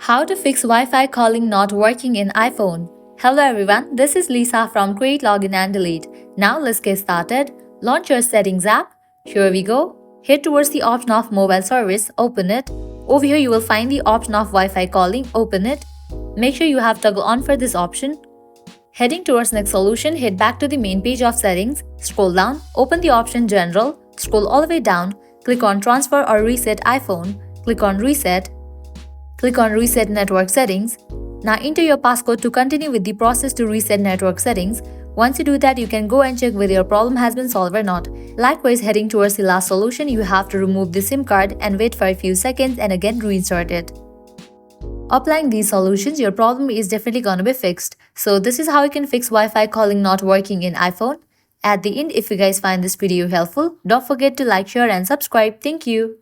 How to fix Wi-Fi calling not working in iPhone. Hello everyone, this is Lisa from Create, Login and Delete. Now let's get started. Launch your Settings app. Here we go. Head towards the option of Mobile Service, open it. Over here you will find the option of Wi-Fi calling, open it. Make sure you have toggle on for this option. Heading towards next solution, head back to the main page of settings, scroll down, open the option General, scroll all the way down, click on Transfer or Reset iPhone, click on Reset. Click on Reset Network Settings. Now enter your passcode to continue with the process to reset network settings. Once you do that, you can go and check whether your problem has been solved or not. Likewise, heading towards the last solution, you have to remove the SIM card and wait for a few seconds and again reinsert it. Applying these solutions, your problem is definitely gonna be fixed. So this is how you can fix Wi-Fi calling not working in iPhone. At the end, if you guys find this video helpful, don't forget to like, share and subscribe. Thank you.